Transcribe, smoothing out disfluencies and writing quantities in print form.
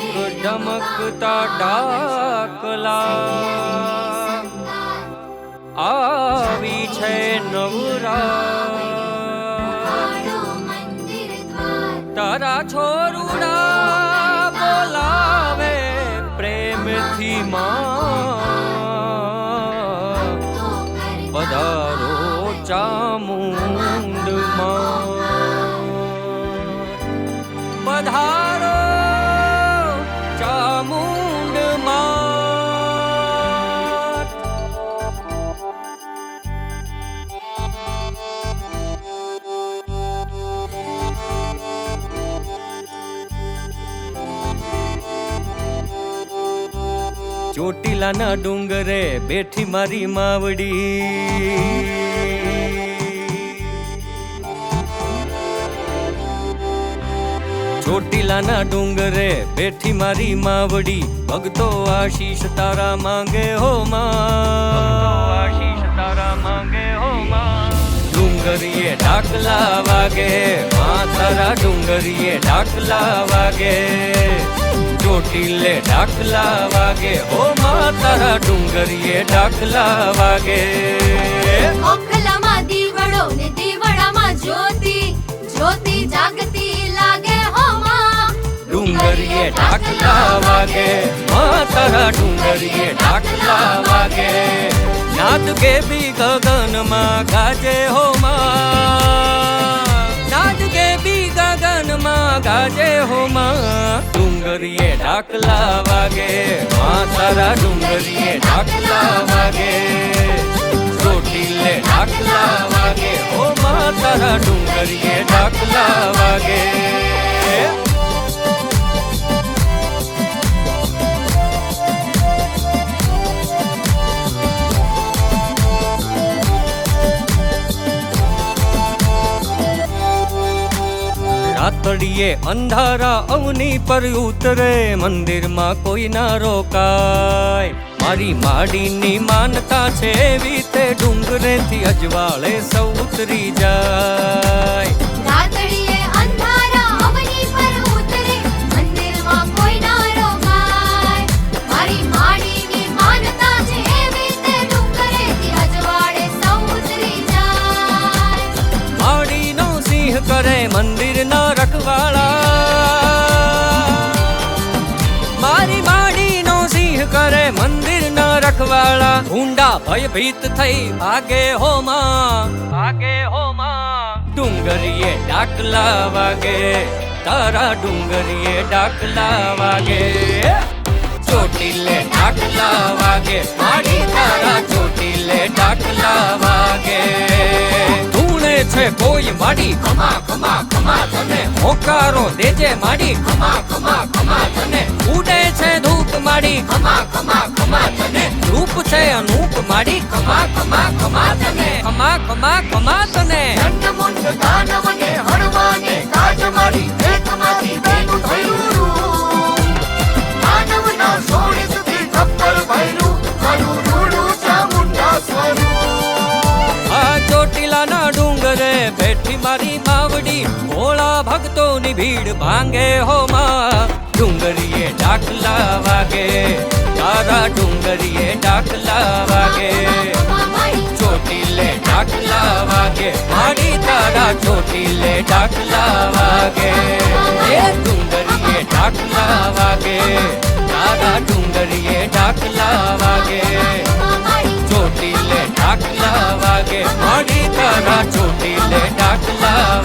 ઢમક ઢમકતા ડાકલા આવી છે નવરાત તારા છોરુડા બોલાવે પ્રેમથી માં પધારો ચામુંડ માં પધારો ચામુંડ માં ચોટીલાના ડુંગરે બેઠી મારી માવડી ચોટીલાના ડુંગરે બેઠી મારી માવડી ભગતો આશીષ તારા માંગે હો માં આશીષ તારા માંગે હો માં ડુંગરીએ ઢાકલા વાગે માં તારા ડુંગરીએ ઢાકલા વાગે ચોટીલે ઢાકલા વાગે હો માં તારા ડુંગરીએ ઢાકલા વાગે ઓખલામાં દીવડો ને દીવડામાં જ્યોતિ જ્યોતિ જાગતી લાગે હો માં ડુંગરીએ ઢાકલા વાગે માં તારા ડુંગરીએ ઢાકલા વાગે નાદ કેબી ગગનમાં ગાજે હો માં નાદ કેબી ગગનમાં ગાજે હો માં ડુંગરીએ ઢાકલા વાગે માં તારા ડુંગરીએ ઢાકલા વાગે ચોટીલે ઢાકલા વાગે હો માં તારા ડુંગરીએ ઢાકલા વાગે રાતડીએ અંધારા અવની પર ઉતરે મંદિરમાં કોઈ ના રોકાય મારી માડીની માનતા છે એવી તે ડુંગરેથી અજવાળે સૌ ઉતરી જાય રાતડીએ અંધારા અવની પર ઉતરે મંદિરમાં કોઈ ના રોકાય મારી માડીની માનતા છે એવી તે ડુંગરેથી અજવાળે સૌ ઉતરી જાય માડીનો સિંહ કરે મંદિરના રખવાળા મારી માડીનો સિંહ કરે મંદિરના રખવાળા ઊંડા ભયભીત થઈ ભાગે હો માં ડુંગરીએ ડાકલા વાગે તારા ડુંગરીએ ડાકલા વાગે ચોટીલે ડાકલા વાગે માડી તારા ચોટીલે ડાકલા વાગે છે કોઈ માડી ખમા ખમા ખમા તને હોકારો દેજે માડી ખમા ખમા ખમા તને ઉડે છે ધૂપ માડી ખમા ખમા ખમા તને રૂપ છે અનૂપ માડી ખમા ખમા ખમા તને ખમા ખમા ખમા તને ચંડમુંડ દાનવને હણવાને કાજ મારી એકમાંથી બેનું થયું દાનવના સોળીથી થપ્પડ ભર્યું મારું રૂડું ચામુંડા સ્વરૂપ આ ચોટીલાના ડુંગરે બેઠી મારી માવડી ભોળા ભક્તોની ભીડ ભાંગે હો માં ડુંગરીએ ઢાકલા વાગે તારા ડુંગરીએ ઢાકલા વાગે ચોટીલે ઢાકલા વાગે માડી તારા ચોટીલે ઢાકલા વાગે એ ડુંગરીએ ઢાકલા વાગે તારા ડુંગરીએ ઢાકલા વાગે ચોટીલે ઢાકલા વાગે માડી તારા ચોટીલે ઢાકલા